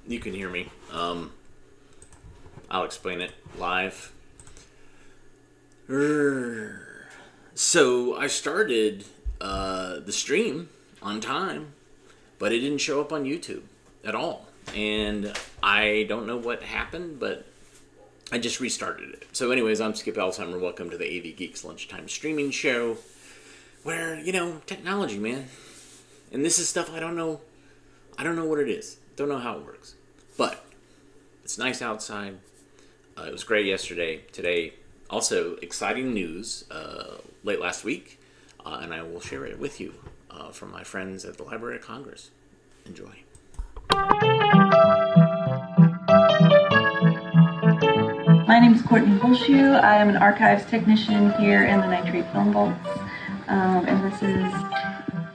you can hear me. I'll explain it live. So I started the stream on time, but it didn't show up on YouTube at all. And I don't know what happened, but I just restarted it. So anyways, I'm Skip Alzheimer. Welcome to the AV Geeks Lunchtime Streaming Show, where, technology, man. And this is stuff I don't know what it is. Don't know how it works. But it's nice outside. It was great yesterday. Today, also exciting news late last week. And I will share it with you from my friends at the Library of Congress. Enjoy. My name is Courtney Holshoe. I am an archives technician here in the Nitrate Film Vaults. And this is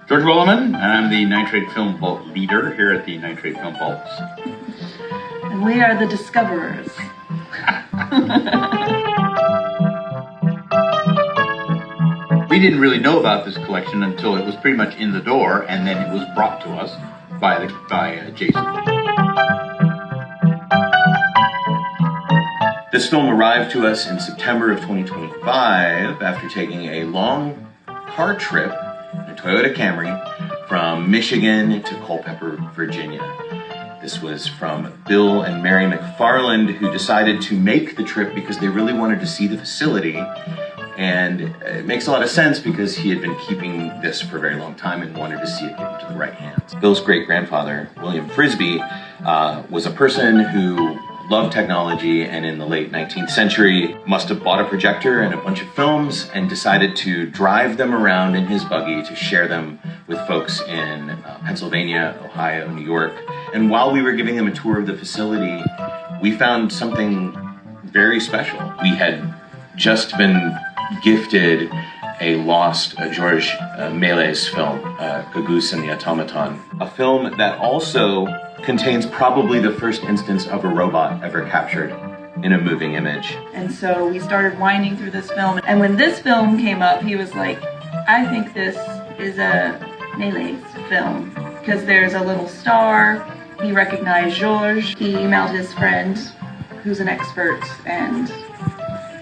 George Williman, and I'm the Nitrate Film Vault leader here at the Nitrate Film Vaults. And we are the discoverers. We didn't really know about this collection until it was pretty much in the door, and then it was brought to us by Jason. This film arrived to us in September of 2025 after taking a long car trip in a Toyota Camry from Michigan to Culpeper, Virginia. This was from Bill and Mary McFarland, who decided to make the trip because they really wanted to see the facility. And it makes a lot of sense because he had been keeping this for a very long time and wanted to see it get into the right hands. Bill's great-grandfather, William Frisbee, was a person who loved technology, and in the late 19th century must have bought a projector and a bunch of films and decided to drive them around in his buggy to share them with folks in Pennsylvania, Ohio, New York. And while we were giving them a tour of the facility, we found something very special. We had just been gifted a lost Georges Méliès film, Gugusse and the Automaton, a film that also contains probably the first instance of a robot ever captured in a moving image. And so we started winding through this film. And when this film came up, he was like, I think this is a Méliès film because there's a little star. He recognized Georges. He emailed his friend, who's an expert, and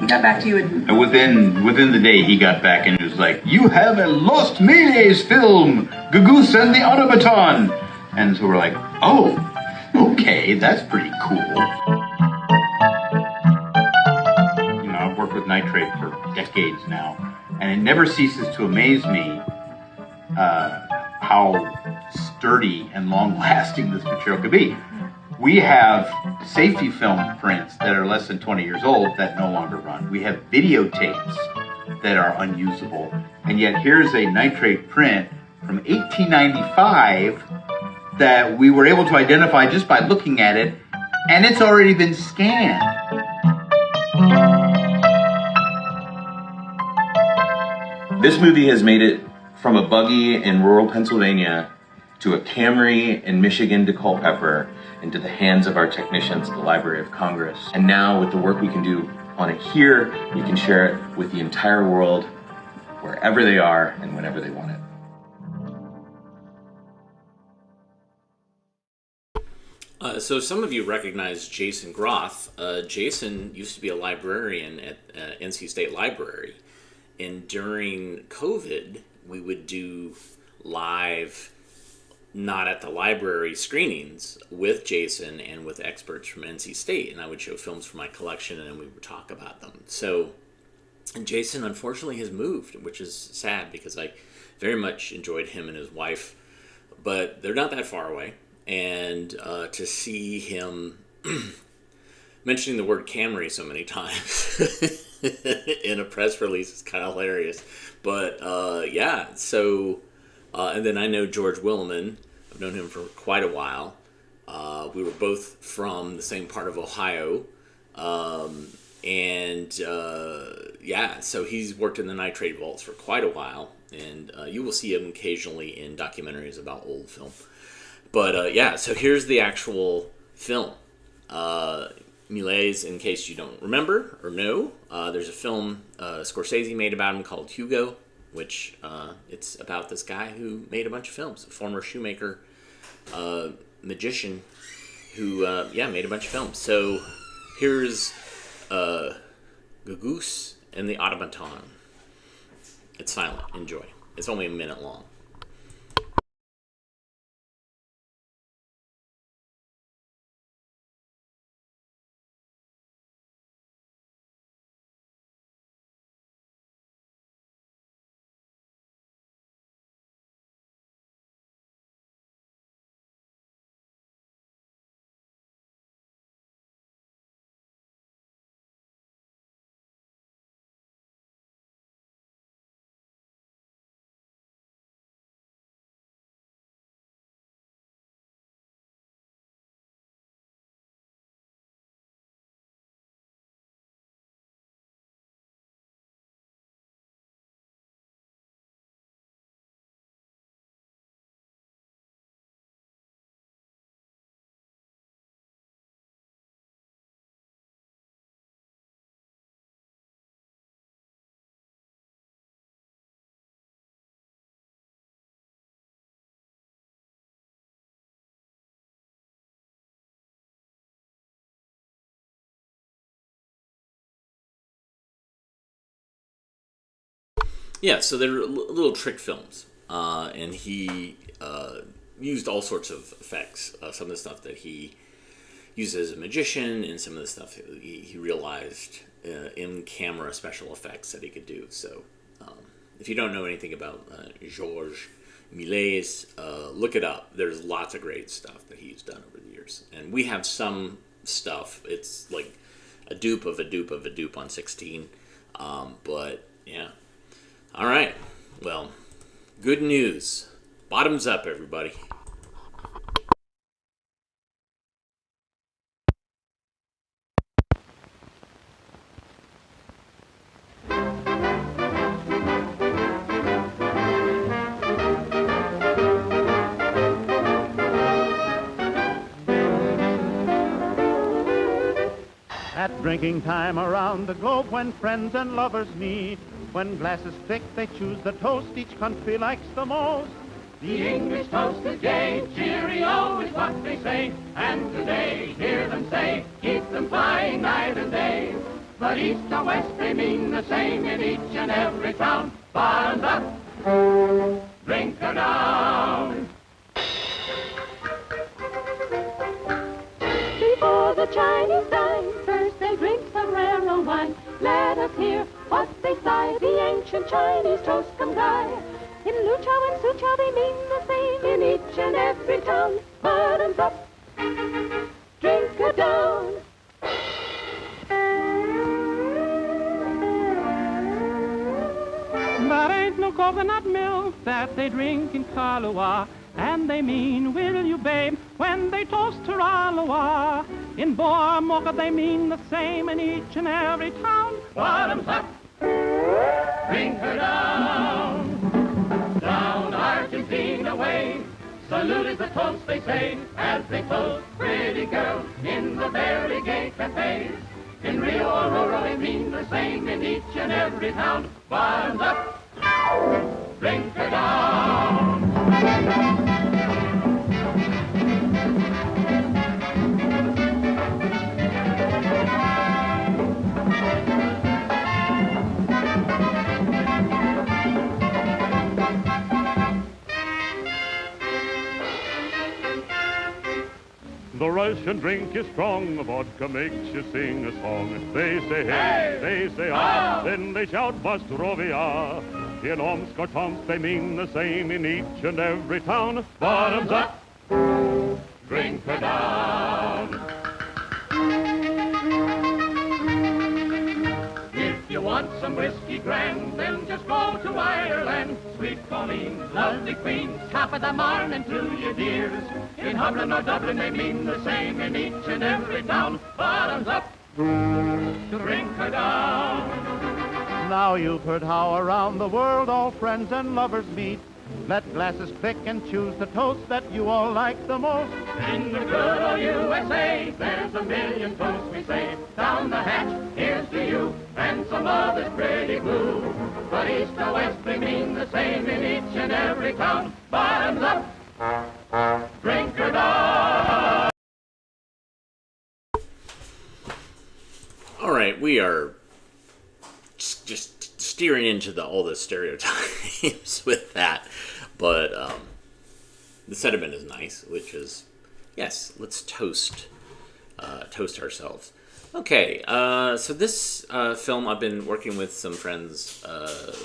he got back to you. And within the day, he got back and was like, "You have a lost Méliès film, Gugusse and the Automaton." And so we're like, "Oh, okay, that's pretty cool." I've worked with Nitrate for decades now, and it never ceases to amaze me how sturdy and long-lasting this material could be. We have safety film prints that are less than 20 years old that no longer run. We have videotapes that are unusable. And yet here's a Nitrate print from 1895 that we were able to identify just by looking at it, and it's already been scanned. This movie has made it from a buggy in rural Pennsylvania to a Camry in Michigan to Culpeper, into the hands of our technicians at the Library of Congress. And now with the work we can do on it here, we can share it with the entire world, wherever they are and whenever they want it. So some of you recognize Jason Groth. Jason used to be a librarian at NC State Library. And during COVID, we would do live, not at the library, screenings with Jason and with experts from NC State, and I would show films from my collection and then we would talk about them. So Jason unfortunately has moved, which is sad because I very much enjoyed him and his wife, but they're not that far away. And to see him mentioning the word Camry so many times in a press release is kind of hilarious. But yeah, so and then I know George Williman. I've known him for quite a while. We were both from the same part of Ohio. Yeah, so he's worked in the Nitrate Vaults for quite a while. And you will see him occasionally in documentaries about old film. But yeah, so here's the actual film. Méliès, in case you don't remember or know, there's a film Scorsese made about him called Hugo, which it's about this guy who made a bunch of films, a former shoemaker, magician, who made a bunch of films. So here's Gugusse and the Automaton. It's silent. Enjoy. It's only a minute long. Yeah, so they're little trick films, and he used all sorts of effects. Some of the stuff that he used as a magician, and some of the stuff he realized in-camera special effects that he could do. So, if you don't know anything about Georges Méliès, look it up. There's lots of great stuff that he's done over the years, and we have some stuff. It's like a dupe of a dupe of a dupe on 16, but yeah. All right. Well, good news. Bottoms up, everybody. At drinking time around the globe, when friends and lovers meet, when glasses click, they choose the toast each country likes the most. The English toast is gay, cheerio is what they say, and today, hear them say, keep them flying night and day. But east or west, they mean the same in each and every town. Bottoms up, drink her down. Before the Chinese dine, first they drink some rare old wine. Let us hear what they sigh, the ancient Chinese toast come guy. In Luchow and Suchow they mean the same in each and every town. Bottoms up, drink her down. There ain't no coconut milk that they drink in Kahlua, and they mean, will you, babe, when they toast to Raloa. In Boer Mocha they mean the same in each and every town. Bottoms up, drink her down. Down Argentina way, salute is the toast they say, as they toast pretty girls in the very gay cafes. In Rio Aurora they mean the same in each and every town. Bottoms up, drink her down. The Russian drink is strong, the vodka makes you sing a song. They say hey, they say ah, then they shout Vostrovia. In Omsk or Tomsk they mean the same in each and every town. Bottoms up, drink her down. If you want some whiskey grand, then just go to Ireland. Sweet Pauline, lovely queen, top of the morning to you dears. In Dublin or Dublin they mean the same in each and every town. Bottoms up, drink her down. Now you've heard how around the world all friends and lovers meet. Let glasses click and choose the toast that you all like the most. In the good old USA, there's a million toasts we say. Down the hatch, here's to you, and some others pretty blue. But east or west, they mean the same in each and every town. Bottoms up, drink her down. we are just steering into all the stereotypes with that, but the sentiment is nice, which is, yes, let's toast ourselves. Okay, so this film, I've been working with some friends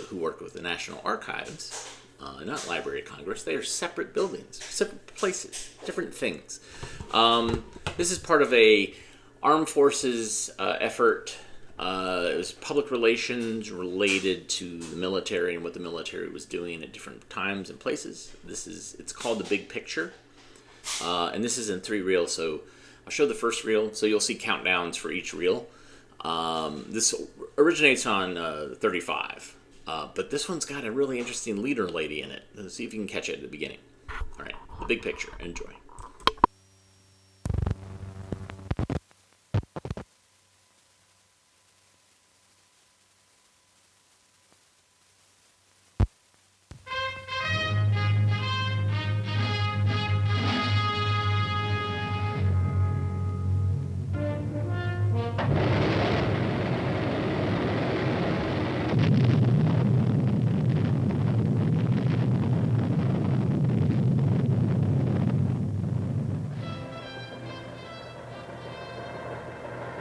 who work with the National Archives, not Library of Congress. They are separate buildings, separate places, different things. This is part of a armed forces effort. It was public relations related to the military and what the military was doing at different times and places. It's called The Big Picture, and this is in 3 reels. So I'll show the first reel, so you'll see countdowns for each reel. This originates on 35, but this one's got a really interesting leader lady in it. Let's see if you can catch it at the beginning. All right, The Big Picture. Enjoy.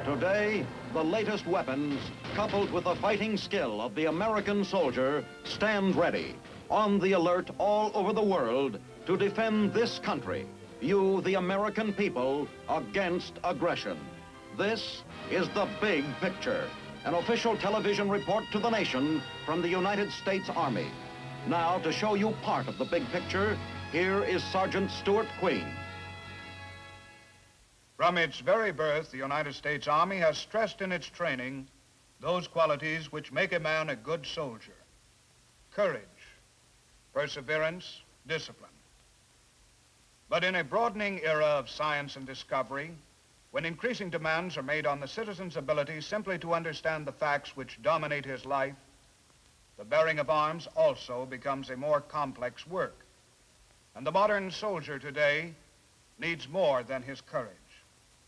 Today, the latest weapons, coupled with the fighting skill of the American soldier, stand ready, on the alert all over the world to defend this country, you, the American people, against aggression. This is The Big Picture, an official television report to the nation from the United States Army. Now, to show you part of the big picture, here is Sergeant Stuart Queen. From its very birth, the United States Army has stressed in its training those qualities which make a man a good soldier: courage, perseverance, discipline. But in a broadening era of science and discovery, when increasing demands are made on the citizen's ability simply to understand the facts which dominate his life, the bearing of arms also becomes a more complex work. And the modern soldier today needs more than his courage,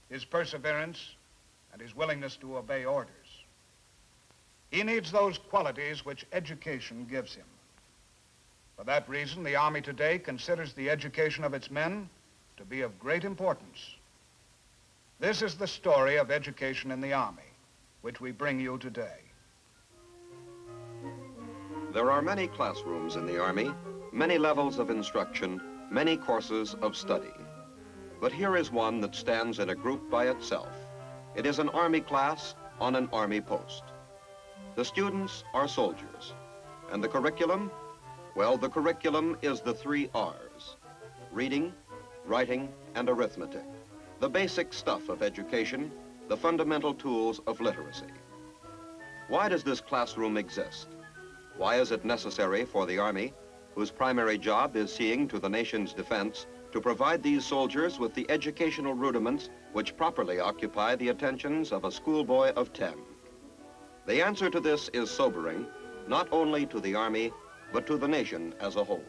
his perseverance, and his willingness to obey orders. He needs those qualities which education gives him. For that reason, the Army today considers the education of its men to be of great importance. This is the story of education in the Army, which we bring you today. There are many classrooms in the Army, many levels of instruction, many courses of study. But here is one that stands in a group by itself. It is an Army class on an Army post. The students are soldiers. And the curriculum? Well, the curriculum is the 3 R's: reading, writing, and arithmetic. The basic stuff of education, the fundamental tools of literacy. Why does this classroom exist? Why is it necessary for the Army, whose primary job is seeing to the nation's defense, to provide these soldiers with the educational rudiments which properly occupy the attentions of a schoolboy of 10? The answer to this is sobering, not only to the Army, but to the nation as a whole.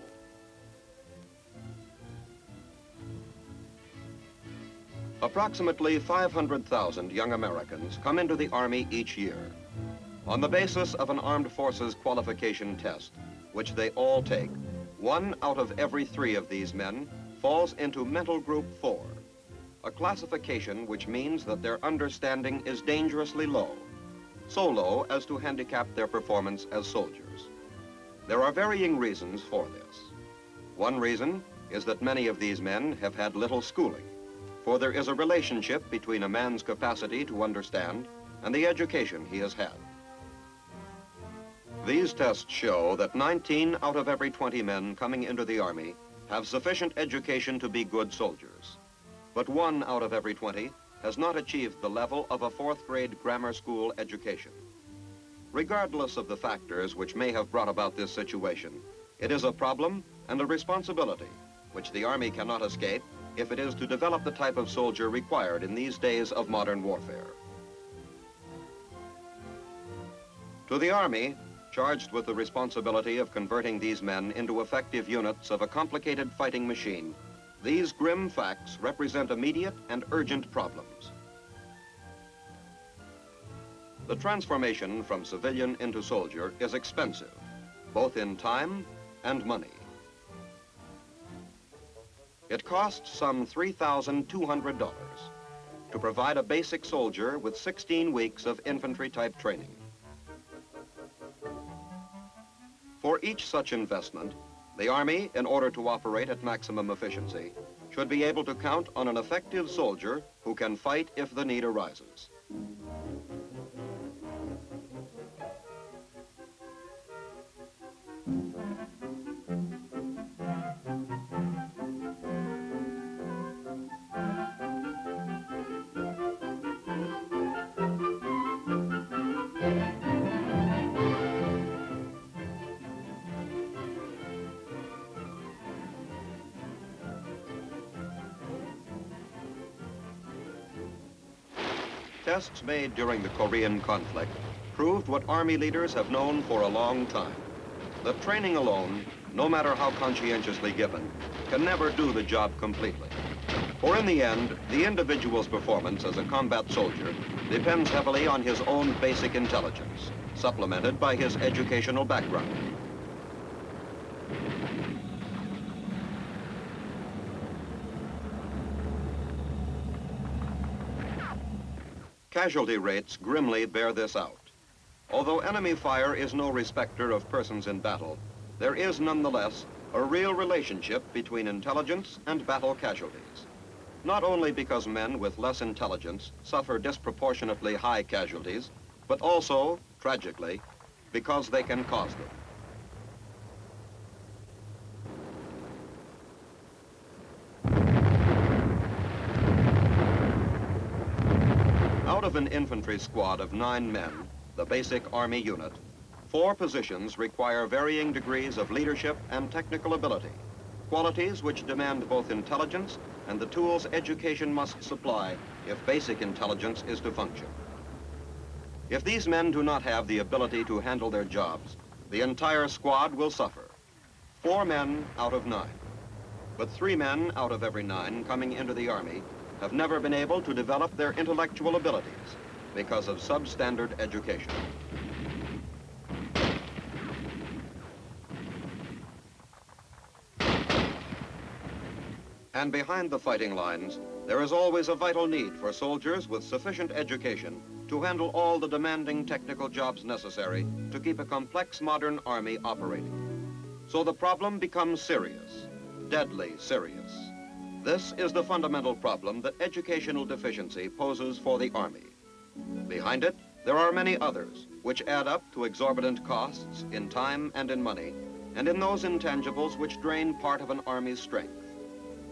Approximately 500,000 young Americans come into the Army each year. On the basis of an armed forces qualification test, which they all take, 1 out of every 3 of these men falls into Mental Group 4, a classification which means that their understanding is dangerously low, so low as to handicap their performance as soldiers. There are varying reasons for this. One reason is that many of these men have had little schooling, for there is a relationship between a man's capacity to understand and the education he has had. These tests show that 19 out of every 20 men coming into the Army have sufficient education to be good soldiers. But 1 out of every 20 has not achieved the level of a 4th grade grammar school education. Regardless of the factors which may have brought about this situation, it is a problem and a responsibility which the Army cannot escape if it is to develop the type of soldier required in these days of modern warfare. To the Army, charged with the responsibility of converting these men into effective units of a complicated fighting machine, these grim facts represent immediate and urgent problems. The transformation from civilian into soldier is expensive, both in time and money. It costs some $3,200 to provide a basic soldier with 16 weeks of infantry-type training. For each such investment, the Army, in order to operate at maximum efficiency, should be able to count on an effective soldier who can fight if the need arises. Tests made during the Korean conflict proved what Army leaders have known for a long time, that training alone, no matter how conscientiously given, can never do the job completely. For in the end, the individual's performance as a combat soldier depends heavily on his own basic intelligence, supplemented by his educational background. Casualty rates grimly bear this out. Although enemy fire is no respecter of persons in battle, there is nonetheless a real relationship between intelligence and battle casualties. Not only because men with less intelligence suffer disproportionately high casualties, but also, tragically, because they can cause them. Out of an infantry squad of 9 men, the basic Army unit, 4 positions require varying degrees of leadership and technical ability, qualities which demand both intelligence and the tools education must supply if basic intelligence is to function. If these men do not have the ability to handle their jobs, the entire squad will suffer. 4 men out of 9. But 3 men out of every 9 coming into the Army have never been able to develop their intellectual abilities because of substandard education. And behind the fighting lines, there is always a vital need for soldiers with sufficient education to handle all the demanding technical jobs necessary to keep a complex modern Army operating. So the problem becomes serious, deadly serious. This is the fundamental problem that educational deficiency poses for the Army. Behind it, there are many others, which add up to exorbitant costs in time and in money, and in those intangibles which drain part of an Army's strength.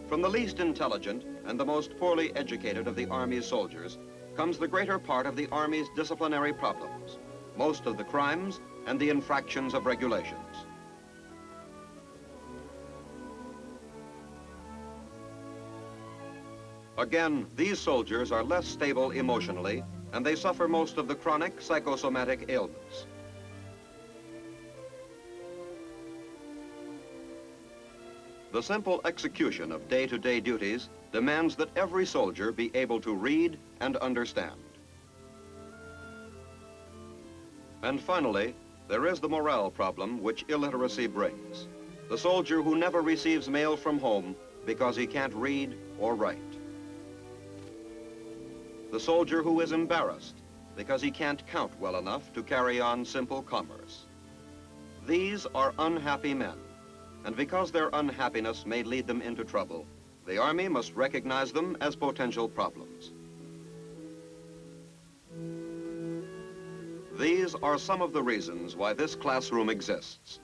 From the least intelligent and the most poorly educated of the Army's soldiers comes the greater part of the Army's disciplinary problems, most of the crimes and the infractions of regulations. Again, these soldiers are less stable emotionally, and they suffer most of the chronic psychosomatic ailments. The simple execution of day-to-day duties demands that every soldier be able to read and understand. And finally, there is the morale problem which illiteracy brings. The soldier who never receives mail from home because he can't read or write. The soldier who is embarrassed because he can't count well enough to carry on simple commerce. These are unhappy men, and because their unhappiness may lead them into trouble, the Army must recognize them as potential problems. These are some of the reasons why this classroom exists,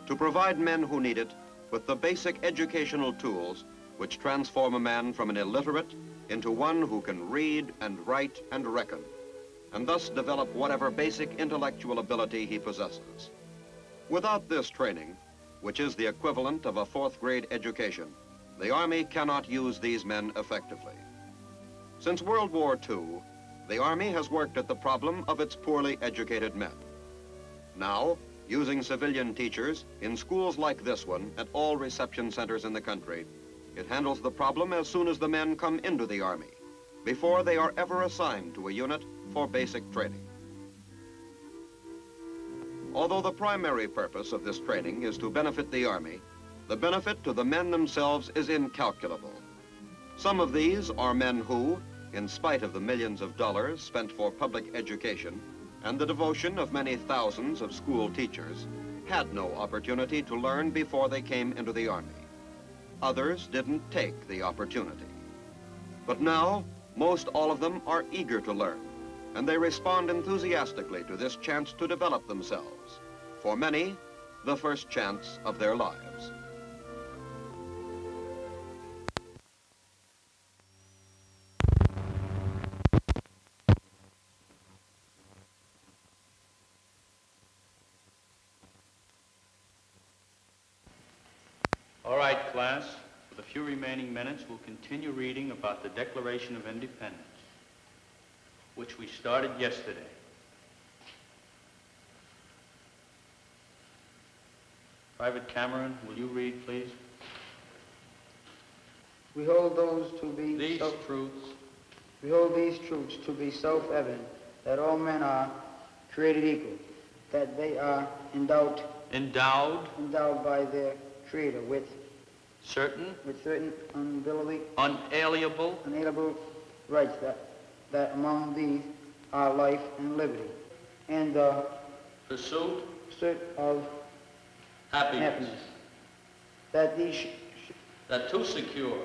to provide men who need it with the basic educational tools which transform a man from an illiterate into one who can read and write and reckon, and thus develop whatever basic intellectual ability he possesses. Without this training, which is the equivalent of a 4th grade education, the Army cannot use these men effectively. Since World War II, the Army has worked at the problem of its poorly educated men. Now, using civilian teachers in schools like this one at all reception centers in the country, it handles the problem as soon as the men come into the Army, before they are ever assigned to a unit for basic training. Although the primary purpose of this training is to benefit the Army, the benefit to the men themselves is incalculable. Some of these are men who, in spite of the millions of dollars spent for public education and the devotion of many thousands of school teachers, had no opportunity to learn before they came into the Army. Others didn't take the opportunity. But now, most all of them are eager to learn, and they respond enthusiastically to this chance to develop themselves. For many, the first chance of their lives. All right, class. For the few remaining minutes, we'll continue reading about the Declaration of Independence, which we started yesterday. Private Cameron, will you read, please? We hold those to be These truths. We hold these truths to be self-evident, that all men are created equal, that they are endowed by their Creator with certain unalienable rights, that among these are life and liberty, and the pursuit of happiness. That to secure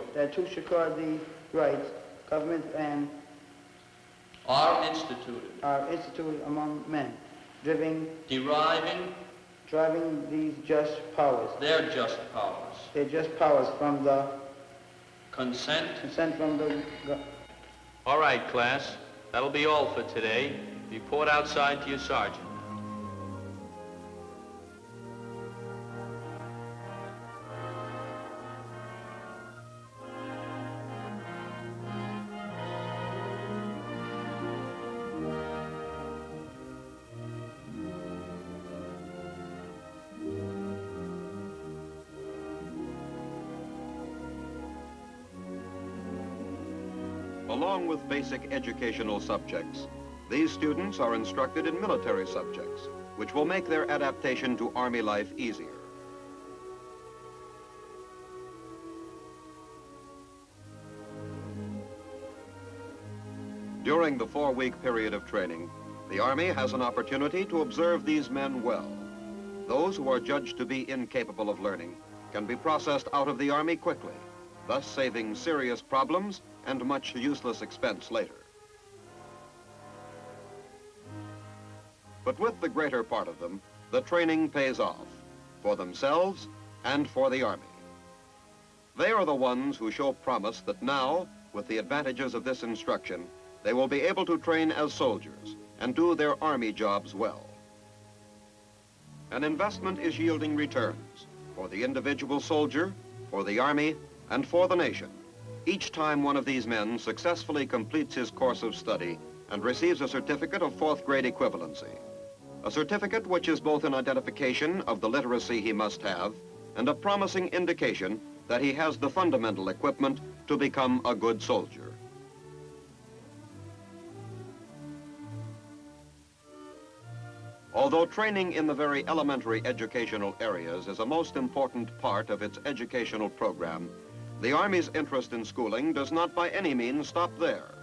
these rights, government and are instituted among men, driving these just powers, their just powers from the consent from the All right, class. That'll be all for today. Report outside to your sergeant. Along with basic educational subjects, these students are instructed in military subjects, which will make their adaptation to Army life easier. During the 4-week period of training, the Army has an opportunity to observe these men well. Those who are judged to be incapable of learning can be processed out of the Army quickly, thus saving serious problems and much useless expense later. But with the greater part of them, the training pays off, for themselves and for the Army. They are the ones who show promise that now, with the advantages of this instruction, they will be able to train as soldiers and do their Army jobs well. An investment is yielding returns for the individual soldier, for the Army, and for the nation, each time one of these men successfully completes his course of study and receives a certificate of 4th grade equivalency. A certificate which is both an identification of the literacy he must have and a promising indication that he has the fundamental equipment to become a good soldier. Although training in the very elementary educational areas is a most important part of its educational program, the Army's interest in schooling does not by any means stop there.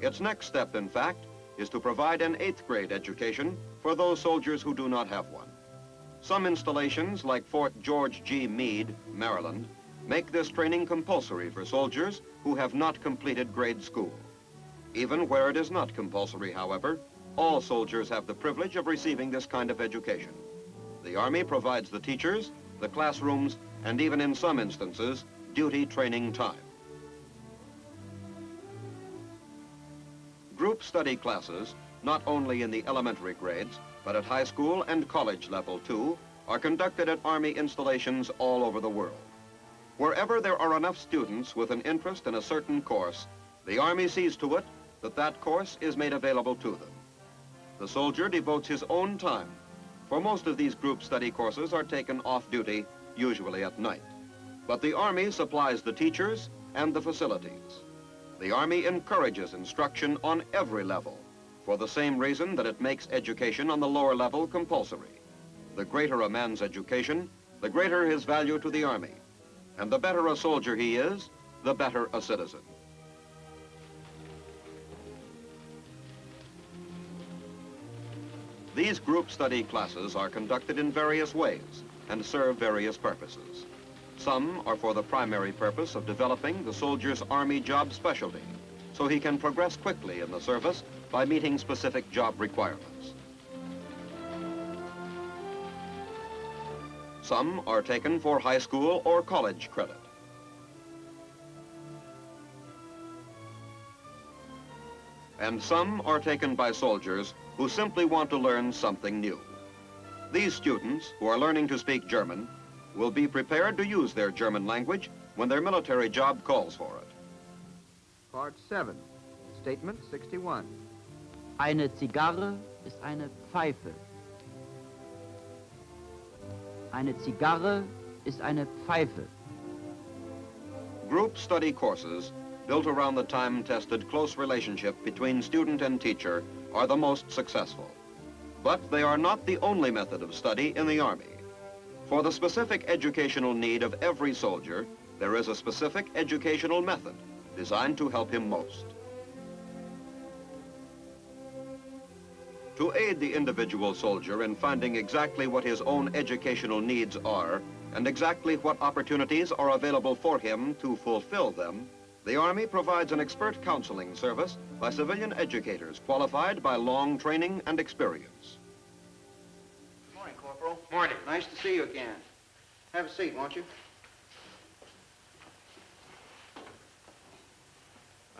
Its next step, in fact, is to provide an 8th grade education for those soldiers who do not have one. Some installations, like Fort George G. Meade, Maryland, make this training compulsory for soldiers who have not completed grade school. Even where it is not compulsory, however, all soldiers have the privilege of receiving this kind of education. The Army provides the teachers, the classrooms, and even in some instances, duty training time. Group study classes, not only in the elementary grades, but at high school and college level too, are conducted at Army installations all over the world. Wherever there are enough students with an interest in a certain course, the Army sees to it that that course is made available to them. The soldier devotes his own time, for most of these group study courses are taken off duty, usually at night. But the Army supplies the teachers and the facilities. The Army encourages instruction on every level, for the same reason that it makes education on the lower level compulsory, The greater a man's education, the greater his value to the Army. And the better a soldier he is, the better a citizen. These group study classes are conducted in various ways and serve various purposes. Some are for the primary purpose of developing the soldier's Army job specialty, so he can progress quickly in the service by meeting specific job requirements. Some are taken for high school or college credit. And some are taken by soldiers who simply want to learn something new. These students, who are learning to speak German, will be prepared to use their German language when their military job calls for it. Part 7, Statement 61. Eine Zigarre ist eine Pfeife. Eine Zigarre ist eine Pfeife. Group study courses built around the time-tested close relationship between student and teacher are the most successful. But they are not the only method of study in the Army. For the specific educational need of every soldier, there is a specific educational method designed to help him most. To aid the individual soldier in finding exactly what his own educational needs are and exactly what opportunities are available for him to fulfill them, the Army provides an expert counseling service by civilian educators qualified by long training and experience. Good morning, Corporal. Morning. Nice to see you again. Have a seat, won't you?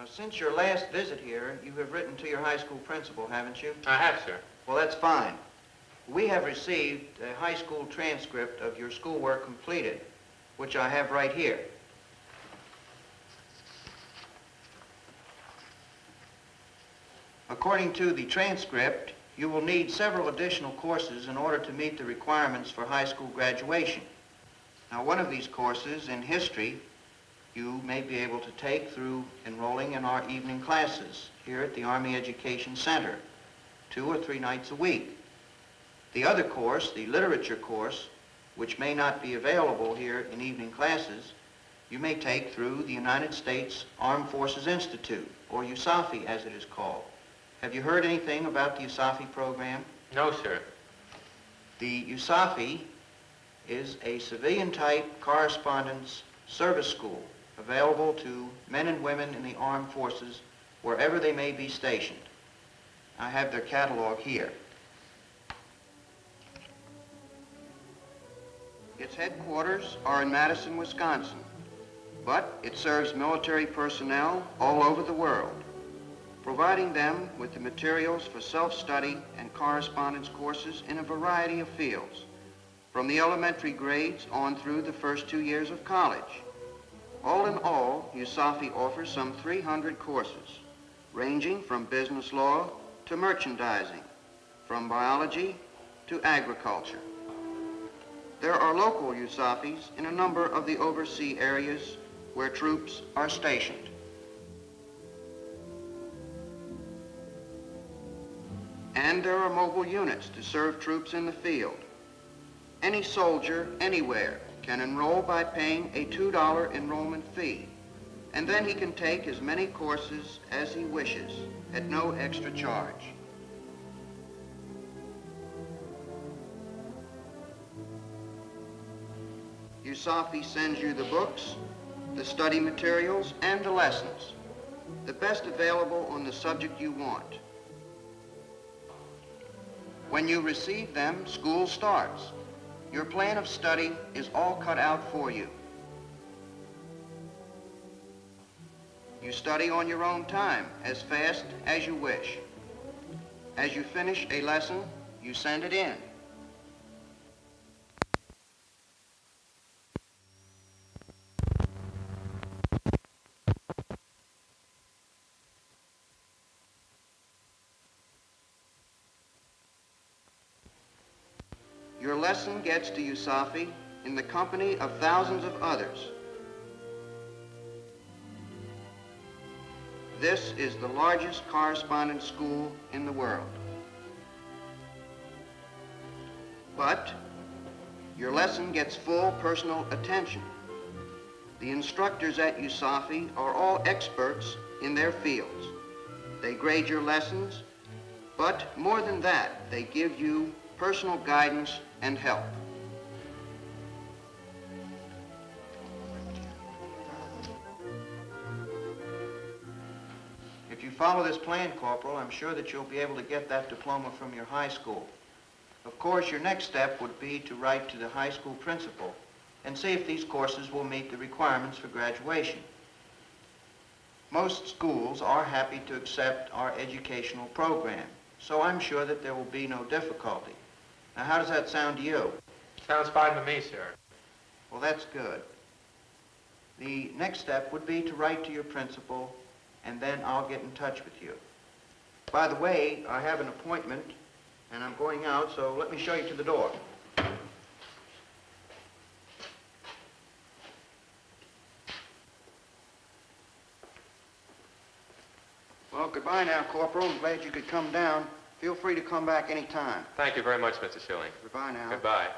Since your last visit here, you have written to your high school principal, haven't you? I have, sir. Well, that's fine. We have received a high school transcript of your schoolwork completed, which I have right here. According to the transcript, you will need several additional courses in order to meet the requirements for high school graduation. Now, one of these courses in history you may be able to take through enrolling in our evening classes here at the Army Education Center, 2 or 3 nights a week. The other course, the literature course, which may not be available here in evening classes, you may take through the United States Armed Forces Institute, or USAFI as it is called. Have you heard anything about the USAFI program? No, sir. The USAFI is a civilian-type correspondence service school available to men and women in the armed forces wherever they may be stationed. I have their catalog here. Its headquarters are in Madison, Wisconsin, but it serves military personnel all over the world, providing them with the materials for self-study and correspondence courses in a variety of fields, from the elementary grades on through the first 2 years of college. All in all, USAFI offers some 300 courses, ranging from business law to merchandising, from biology to agriculture. There are local USAFIs in a number of the overseas areas where troops are stationed. And there are mobile units to serve troops in the field. Any soldier, anywhere, can enroll by paying a $2 enrollment fee, and then he can take as many courses as he wishes at no extra charge. USAFI sends you the books, the study materials, and the lessons, the best available on the subject you want. When you receive them, school starts. Your plan of study is all cut out for you. You study on your own time, as fast as you wish. As you finish a lesson, you send it in. Your lesson gets to USAFI in the company of thousands of others. This is the largest correspondence school in the world. But your lesson gets full personal attention. The instructors at USAFI are all experts in their fields. They grade your lessons, but more than that, they give you personal guidance and help. If you follow this plan, Corporal, I'm sure that you'll be able to get that diploma from your high school. Of course, your next step would be to write to the high school principal and see if these courses will meet the requirements for graduation. Most schools are happy to accept our educational program, so I'm sure that there will be no difficulty. Now, how does that sound to you? Sounds fine to me, sir. Well, that's good. The next step would be to write to your principal, and then I'll get in touch with you. By the way, I have an appointment, and I'm going out, so let me show you to the door. Well, goodbye now, Corporal. I'm glad you could come down. Feel free to come back any time. Thank you very much, Mr. Schilling. Goodbye now. Goodbye.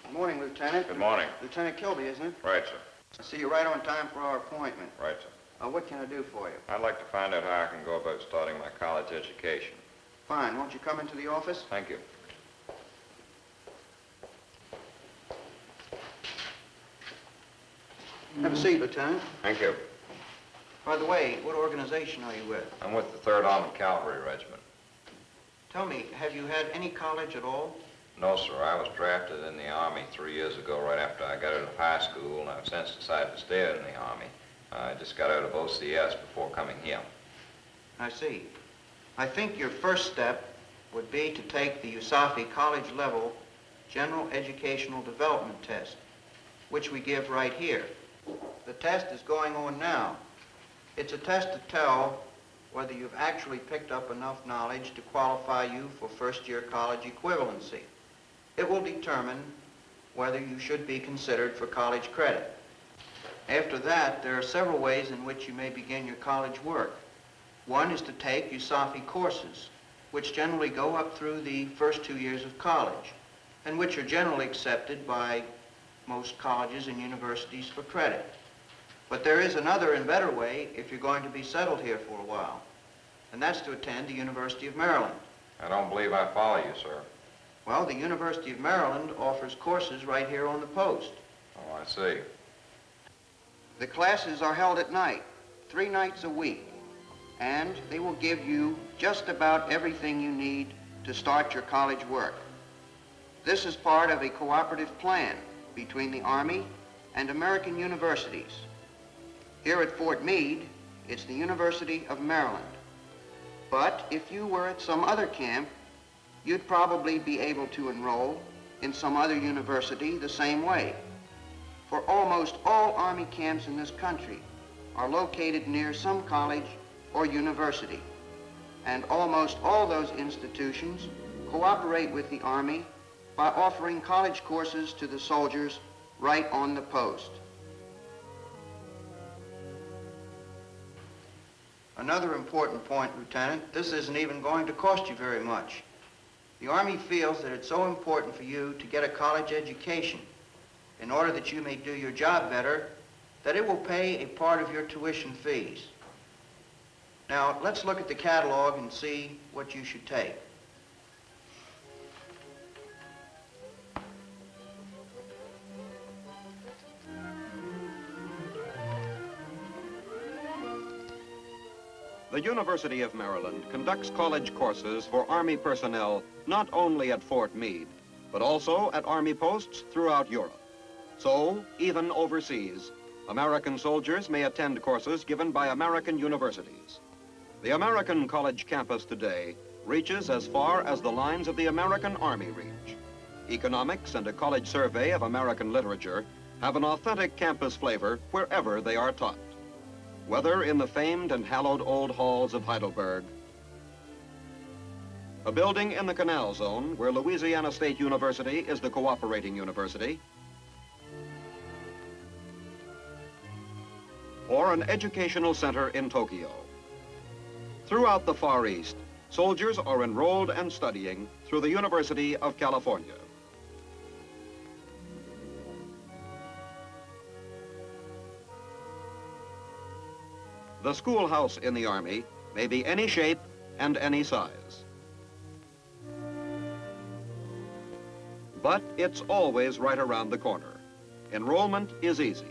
Good morning, Lieutenant. Good morning. Lieutenant Kilby, isn't it? Right, sir. I see you're right on time for our appointment. Right, sir. What can I do for you? I'd like to find out how I can go about starting my college education. Fine. Won't you come into the office? Thank you. Have a seat, Lieutenant. Thank you. By the way, what organization are you with? I'm with the 3rd Armored Cavalry Regiment. Tell me, have you had any college at all? No, sir. I was drafted in the Army 3 years ago, right after I got out of high school, and I've since decided to stay in the Army. I just got out of OCS before coming here. I see. I think your first step would be to take the USAFI college level General Educational Development Test, which we give right here. The test is going on now. It's a test to tell whether you've actually picked up enough knowledge to qualify you for first-year college equivalency. It will determine whether you should be considered for college credit. After that, there are several ways in which you may begin your college work. One is to take USAFI courses, which generally go up through the first 2 years of college, and which are generally accepted by most colleges and universities for credit. But there is another and better way if you're going to be settled here for a while, and that's to attend the University of Maryland. I don't believe I follow you, sir. Well, the University of Maryland offers courses right here on the post. Oh, I see. The classes are held at night, 3 nights a week, and they will give you just about everything you need to start your college work. This is part of a cooperative plan between the Army and American universities. Here at Fort Meade, it's the University of Maryland. But if you were at some other camp, you'd probably be able to enroll in some other university the same way. For almost all Army camps in this country are located near some college or university. And almost all those institutions cooperate with the Army by offering college courses to the soldiers right on the post. Another important point, Lieutenant, this isn't even going to cost you very much. The Army feels that it's so important for you to get a college education in order that you may do your job better, that it will pay a part of your tuition fees. Now, let's look at the catalog and see what you should take. The University of Maryland conducts college courses for Army personnel not only at Fort Meade, but also at Army posts throughout Europe. So, even overseas, American soldiers may attend courses given by American universities. The American college campus today reaches as far as the lines of the American Army reach. Economics and a college survey of American literature have an authentic campus flavor wherever they are taught. Whether in the famed and hallowed old halls of Heidelberg, a building in the Canal Zone where Louisiana State University is the cooperating university, or an educational center in Tokyo. Throughout the Far East, soldiers are enrolled and studying through the University of California. The schoolhouse in the Army may be any shape and any size. But it's always right around the corner. Enrollment is easy.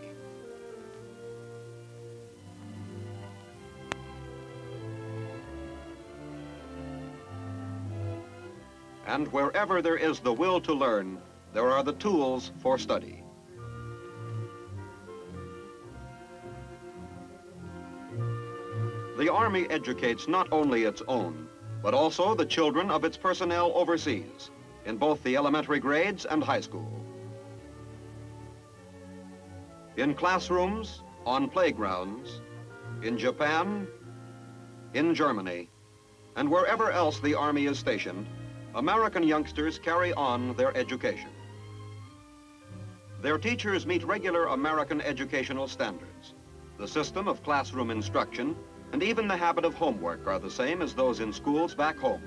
And wherever there is the will to learn, there are the tools for study. The Army educates not only its own, but also the children of its personnel overseas, in both the elementary grades and high school. In classrooms, on playgrounds, in Japan, in Germany, and wherever else the Army is stationed, American youngsters carry on their education. Their teachers meet regular American educational standards. The system of classroom instruction and even the habit of homework are the same as those in schools back home.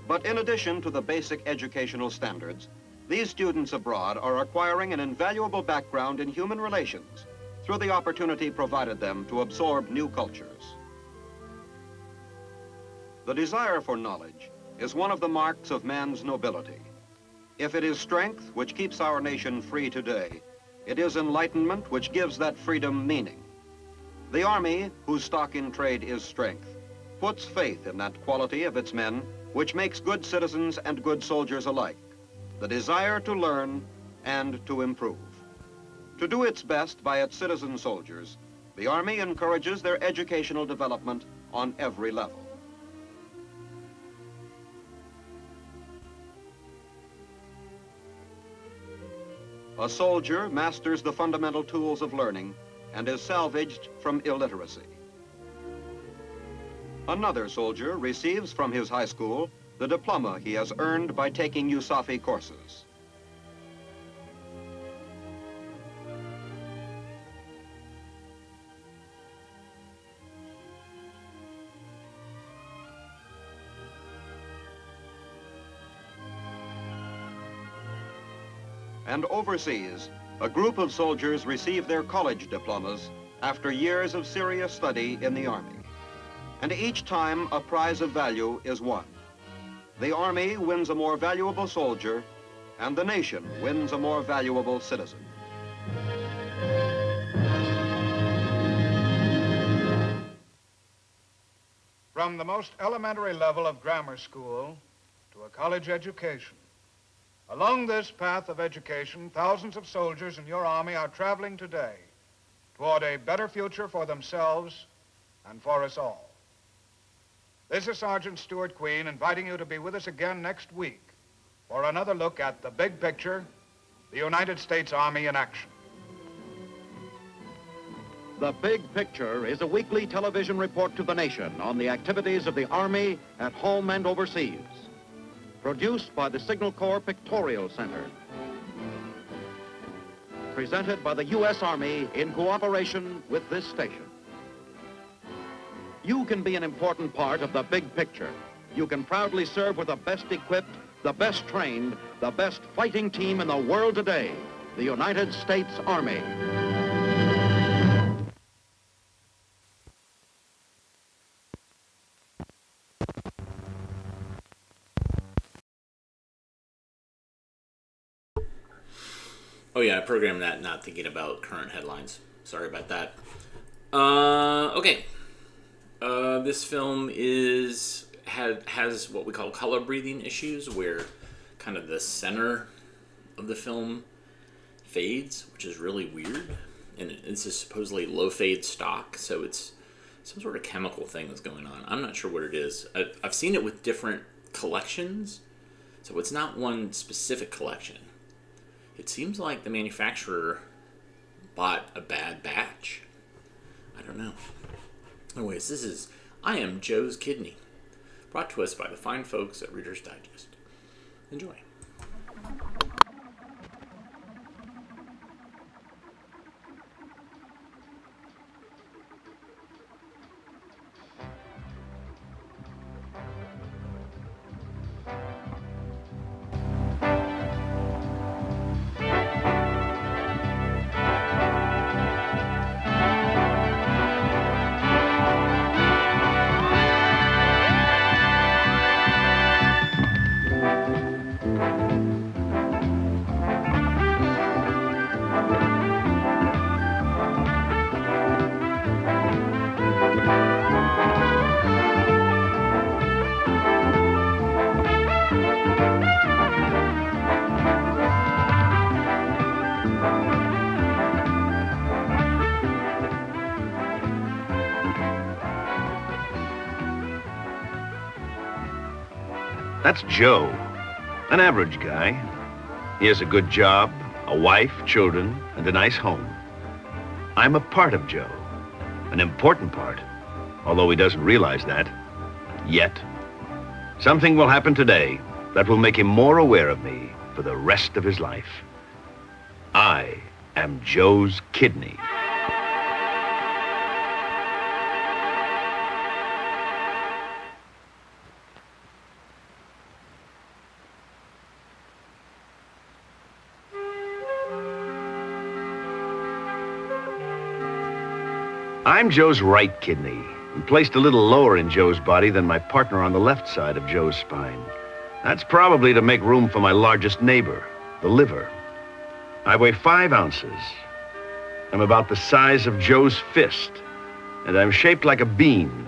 But in addition to the basic educational standards, these students abroad are acquiring an invaluable background in human relations through the opportunity provided them to absorb new cultures. The desire for knowledge is one of the marks of man's nobility. If it is strength which keeps our nation free today, it is enlightenment which gives that freedom meaning. The Army, whose stock in trade is strength, puts faith in that quality of its men which makes good citizens and good soldiers alike, the desire to learn and to improve. To do its best by its citizen soldiers, the Army encourages their educational development on every level. A soldier masters the fundamental tools of learning and is salvaged from illiteracy. Another soldier receives from his high school the diploma he has earned by taking USAFI courses. And overseas, a group of soldiers receive their college diplomas after years of serious study in the Army. And each time a prize of value is won. The Army wins a more valuable soldier, and the nation wins a more valuable citizen. From the most elementary level of grammar school to a college education, along this path of education, thousands of soldiers in your Army are traveling today toward a better future for themselves and for us all. This is Sergeant Stuart Queen inviting you to be with us again next week for another look at the big picture, the United States Army in action. The Big Picture is a weekly television report to the nation on the activities of the Army at home and overseas. Produced by the Signal Corps Pictorial Center. Presented by the U.S. Army in cooperation with this station. You can be an important part of the big picture. You can proudly serve with the best equipped, the best trained, the best fighting team in the world today, the United States Army. Oh yeah, I programmed that not thinking about current headlines. Sorry about that. Okay. This film has what we call color breathing issues, where kind of the center of the film fades, which is really weird. And it's a supposedly low fade stock, so it's some sort of chemical thing that's going on. I'm not sure what it is. I've seen it with different collections, so it's not one specific collection. It seems like the manufacturer bought a bad batch. I don't know. Anyways, this is I Am Joe's Kidney, brought to us by the fine folks at Reader's Digest. Enjoy. That's Joe, an average guy. He has a good job, a wife, children, and a nice home. I'm a part of Joe, an important part, although he doesn't realize that, yet. Something will happen today that will make him more aware of me for the rest of his life. I am Joe's kidney. I'm Joe's right kidney, and placed a little lower in Joe's body than my partner on the left side of Joe's spine. That's probably to make room for my largest neighbor, the liver. I weigh 5 ounces. I'm about the size of Joe's fist, and I'm shaped like a bean.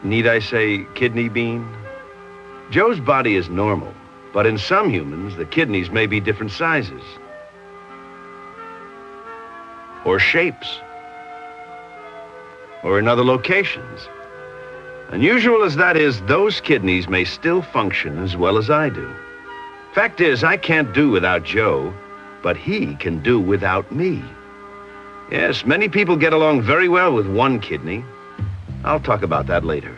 Need I say kidney bean? Joe's body is normal, but in some humans, the kidneys may be different sizes or shapes, or in other locations. Unusual as that is, those kidneys may still function as well as I do. Fact is, I can't do without Joe, but he can do without me. Yes, many people get along very well with one kidney. I'll talk about that later.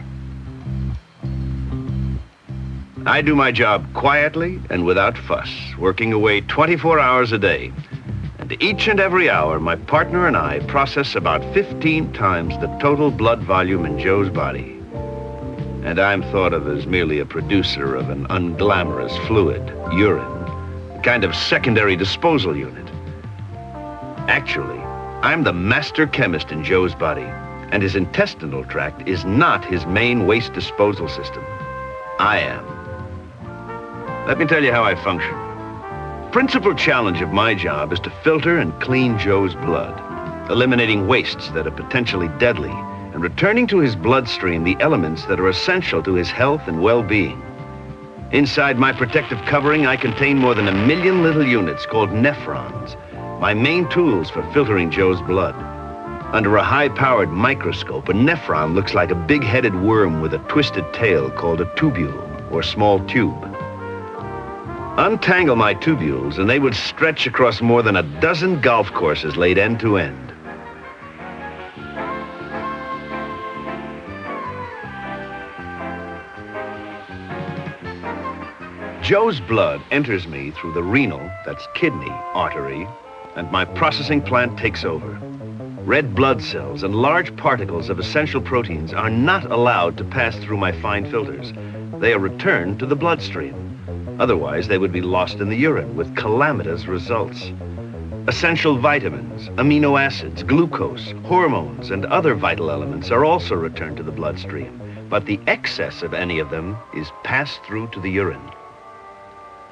I do my job quietly and without fuss, working away 24 hours a day. And each and every hour, my partner and I process about 15 times the total blood volume in Joe's body. And I'm thought of as merely a producer of an unglamorous fluid, urine, a kind of secondary disposal unit. Actually, I'm the master chemist in Joe's body, and his intestinal tract is not his main waste disposal system. I am. Let me tell you how I function. Principal challenge of my job is to filter and clean Joe's blood, eliminating wastes that are potentially deadly and returning to his bloodstream the elements that are essential to his health and well-being. Inside my protective covering, I contain more than 1 million little units called nephrons, my main tools for filtering Joe's blood. Under a high-powered microscope, a nephron looks like a big-headed worm with a twisted tail called a tubule, or small tube. Untangle my tubules, and they would stretch across more than a dozen golf courses laid end to end. Joe's blood enters me through the renal, that's kidney, artery, and my processing plant takes over. Red blood cells and large particles of essential proteins are not allowed to pass through my fine filters. They are returned to the bloodstream. Otherwise, they would be lost in the urine with calamitous results. Essential vitamins, amino acids, glucose, hormones, and other vital elements are also returned to the bloodstream, but the excess of any of them is passed through to the urine.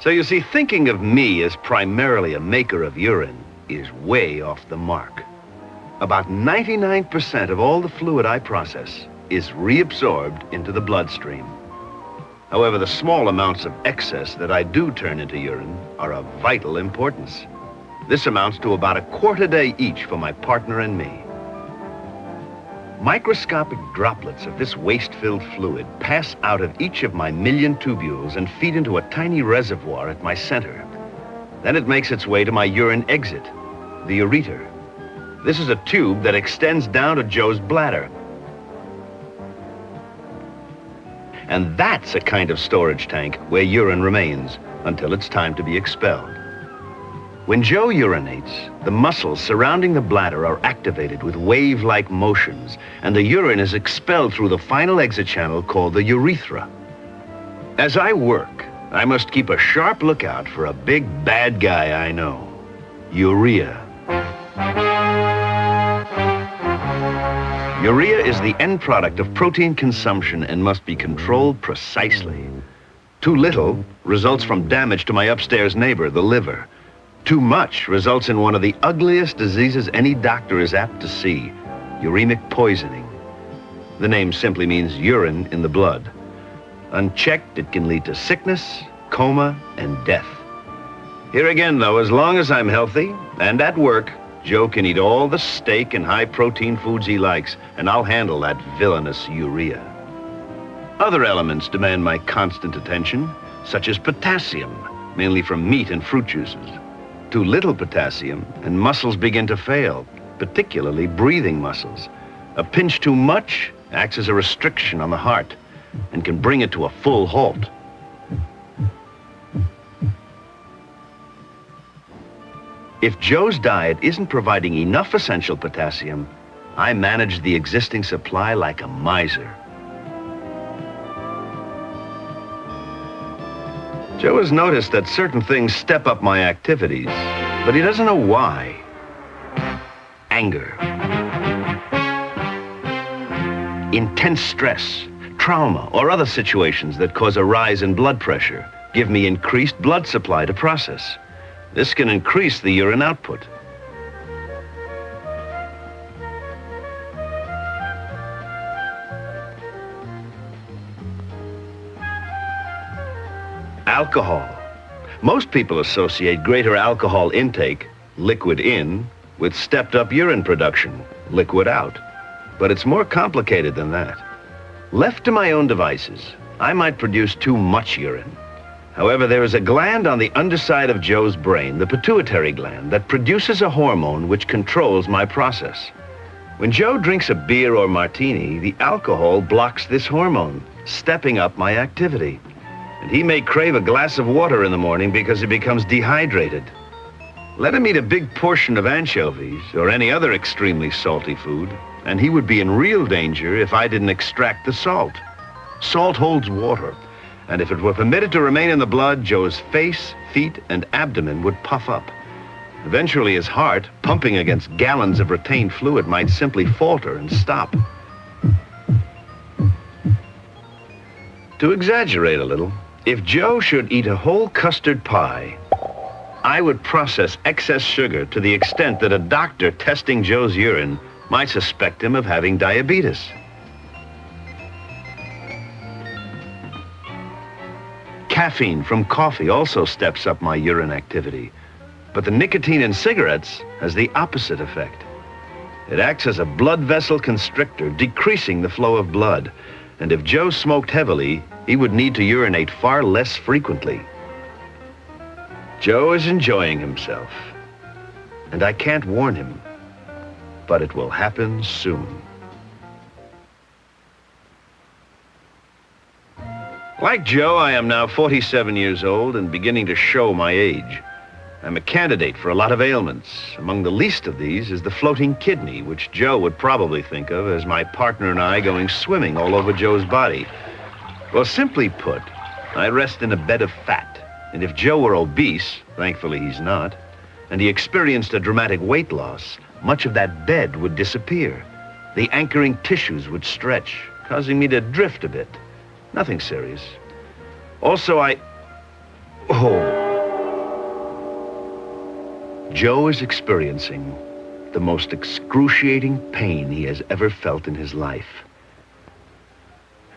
So you see, thinking of me as primarily a maker of urine is way off the mark. About 99% of all the fluid I process is reabsorbed into the bloodstream. However, the small amounts of excess that I do turn into urine are of vital importance. This amounts to about a quart a day each for my partner and me. Microscopic droplets of this waste-filled fluid pass out of each of my 1 million tubules and feed into a tiny reservoir at my center. Then it makes its way to my urine exit, the ureter. This is a tube that extends down to Joe's bladder. And that's a kind of storage tank where urine remains until it's time to be expelled. When Joe urinates, the muscles surrounding the bladder are activated with wave-like motions, and the urine is expelled through the final exit channel called the urethra. As I work, I must keep a sharp lookout for a big bad guy I know, urea. Urea is the end product of protein consumption and must be controlled precisely. Too little results from damage to my upstairs neighbor, the liver. Too much results in one of the ugliest diseases any doctor is apt to see, uremic poisoning. The name simply means urine in the blood. Unchecked, it can lead to sickness, coma, and death. Here again, though, as long as I'm healthy and at work, Joe can eat all the steak and high-protein foods he likes, and I'll handle that villainous urea. Other elements demand my constant attention, such as potassium, mainly from meat and fruit juices. Too little potassium, and muscles begin to fail, particularly breathing muscles. A pinch too much acts as a restriction on the heart and can bring it to a full halt. If Joe's diet isn't providing enough essential potassium, I manage the existing supply like a miser. Joe has noticed that certain things step up my activities, but he doesn't know why. Anger, intense stress, trauma, or other situations that cause a rise in blood pressure give me increased blood supply to process. This can increase the urine output. Alcohol. Most people associate greater alcohol intake, liquid in, with stepped up urine production, liquid out. But it's more complicated than that. Left to my own devices, I might produce too much urine. However, there is a gland on the underside of Joe's brain, the pituitary gland, that produces a hormone which controls my process. When Joe drinks a beer or martini, the alcohol blocks this hormone, stepping up my activity. And he may crave a glass of water in the morning because he becomes dehydrated. Let him eat a big portion of anchovies or any other extremely salty food, and he would be in real danger if I didn't extract the salt. Salt holds water, and if it were permitted to remain in the blood, Joe's face, feet, and abdomen would puff up. Eventually, his heart, pumping against gallons of retained fluid, might simply falter and stop. To exaggerate a little, if Joe should eat a whole custard pie, I would process excess sugar to the extent that a doctor testing Joe's urine might suspect him of having diabetes. Caffeine from coffee also steps up my urine activity, but the nicotine in cigarettes has the opposite effect. It acts as a blood vessel constrictor, decreasing the flow of blood, and if Joe smoked heavily, he would need to urinate far less frequently. Joe is enjoying himself, and I can't warn him, but it will happen soon. Like Joe, I am now 47 years old and beginning to show my age. I'm a candidate for a lot of ailments. Among the least of these is the floating kidney, which Joe would probably think of as my partner and I going swimming all over Joe's body. Well, simply put, I rest in a bed of fat, and if Joe were obese, thankfully he's not, and he experienced a dramatic weight loss, much of that bed would disappear. The anchoring tissues would stretch, causing me to drift a bit. Nothing serious. Also, Joe is experiencing the most excruciating pain he has ever felt in his life.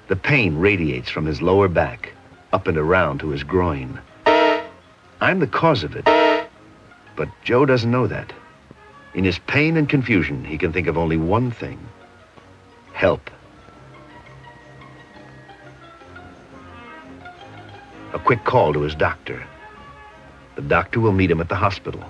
The pain radiates from his lower back, up and around to his groin. I'm the cause of it, but Joe doesn't know that. In his pain and confusion, he can think of only one thing: help. A quick call to his doctor. The doctor will meet him at the hospital.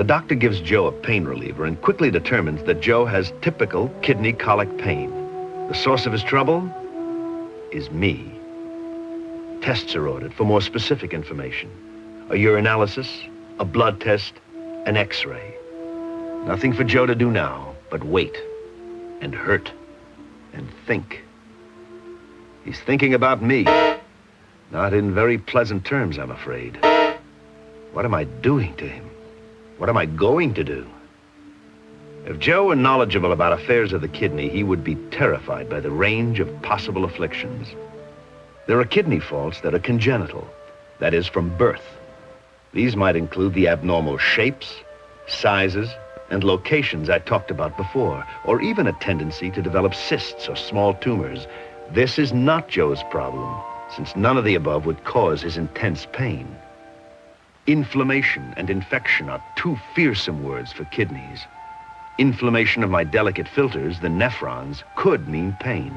The doctor gives Joe a pain reliever and quickly determines that Joe has typical kidney colic pain. The source of his trouble is me. Tests are ordered for more specific information. A urinalysis, a blood test, an x-ray. Nothing for Joe to do now but wait and hurt and think. He's thinking about me. Not in very pleasant terms, I'm afraid. What am I doing to him? What am I going to do? If Joe were knowledgeable about affairs of the kidney, he would be terrified by the range of possible afflictions. There are kidney faults that are congenital, that is, from birth. These might include the abnormal shapes, sizes, and locations I talked about before, or even a tendency to develop cysts or small tumors. This is not Joe's problem, since none of the above would cause his intense pain. Inflammation and infection are two fearsome words for kidneys. Inflammation of my delicate filters, the nephrons, could mean pain.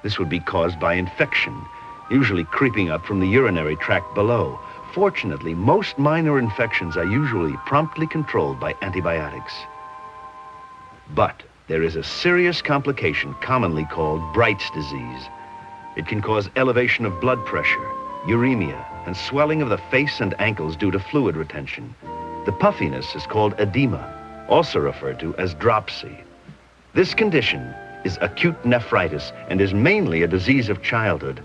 This would be caused by infection, usually creeping up from the urinary tract below. Fortunately, most minor infections are usually promptly controlled by antibiotics. But there is a serious complication commonly called Bright's disease. It can cause elevation of blood pressure, uremia, and swelling of the face and ankles due to fluid retention. The puffiness is called edema, also referred to as dropsy. This condition is acute nephritis and is mainly a disease of childhood.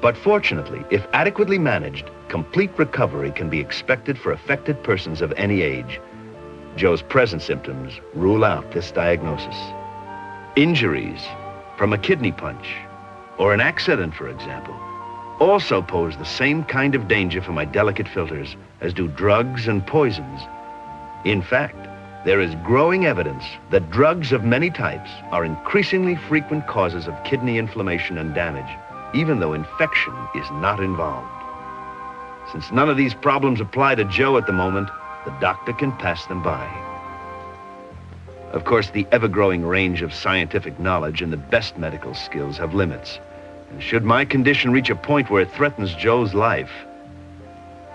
But fortunately, if adequately managed, complete recovery can be expected for affected persons of any age. Joe's present symptoms rule out this diagnosis. Injuries from a kidney punch or an accident, for example, also pose the same kind of danger for my delicate filters as do drugs and poisons. In fact, there is growing evidence that drugs of many types are increasingly frequent causes of kidney inflammation and damage, even though infection is not involved. Since none of these problems apply to Joe at the moment, the doctor can pass them by. Of course, the ever-growing range of scientific knowledge and the best medical skills have limits. And should my condition reach a point where it threatens Joe's life,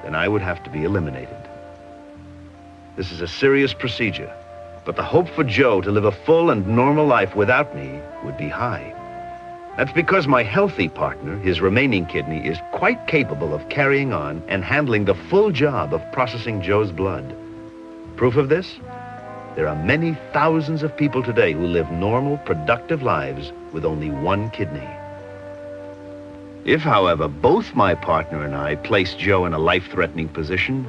then I would have to be eliminated. This is a serious procedure, but the hope for Joe to live a full and normal life without me would be high. That's because my healthy partner, his remaining kidney, is quite capable of carrying on and handling the full job of processing Joe's blood. Proof of this? There are many thousands of people today who live normal, productive lives with only one kidney. If, however, both my partner and I place Joe in a life-threatening position,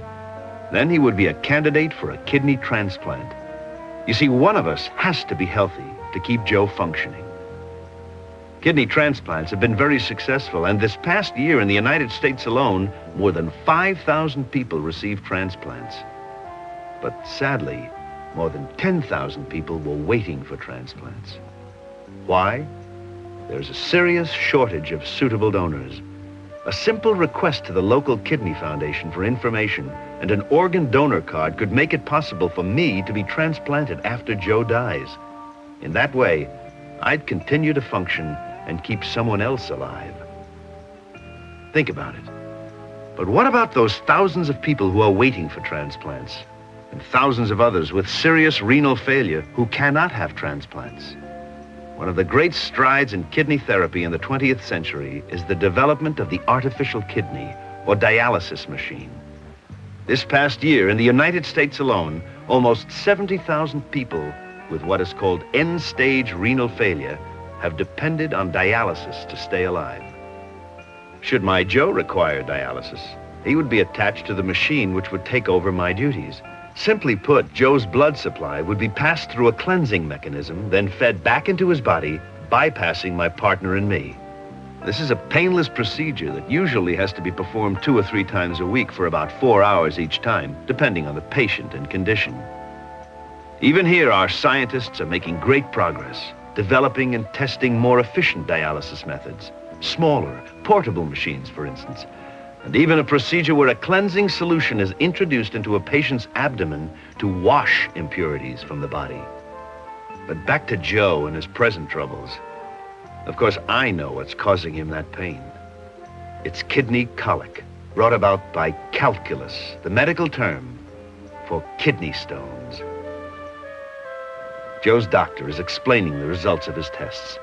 then he would be a candidate for a kidney transplant. You see, one of us has to be healthy to keep Joe functioning. Kidney transplants have been very successful, and this past year in the United States alone, more than 5,000 people received transplants. But sadly, more than 10,000 people were waiting for transplants. Why? There's a serious shortage of suitable donors. A simple request to the local kidney foundation for information and an organ donor card could make it possible for me to be transplanted after Joe dies. In that way, I'd continue to function and keep someone else alive. Think about it. But what about those thousands of people who are waiting for transplants, and thousands of others with serious renal failure who cannot have transplants? One of the great strides in kidney therapy in the 20th century is the development of the artificial kidney, or dialysis machine. This past year, in the United States alone, almost 70,000 people with what is called end-stage renal failure have depended on dialysis to stay alive. Should my Joe require dialysis, he would be attached to the machine which would take over my duties. Simply put, Joe's blood supply would be passed through a cleansing mechanism, then fed back into his body, bypassing my partner and me. This is a painless procedure that usually has to be performed 2 or 3 times a week for about 4 hours each time, depending on the patient and condition. Even here, our scientists are making great progress, developing and testing more efficient dialysis methods, smaller, portable machines, for instance, and even a procedure where a cleansing solution is introduced into a patient's abdomen to wash impurities from the body. But back to Joe and his present troubles. Of course, I know what's causing him that pain. It's kidney colic, brought about by calculus, the medical term for kidney stones. Joe's doctor is explaining the results of his tests.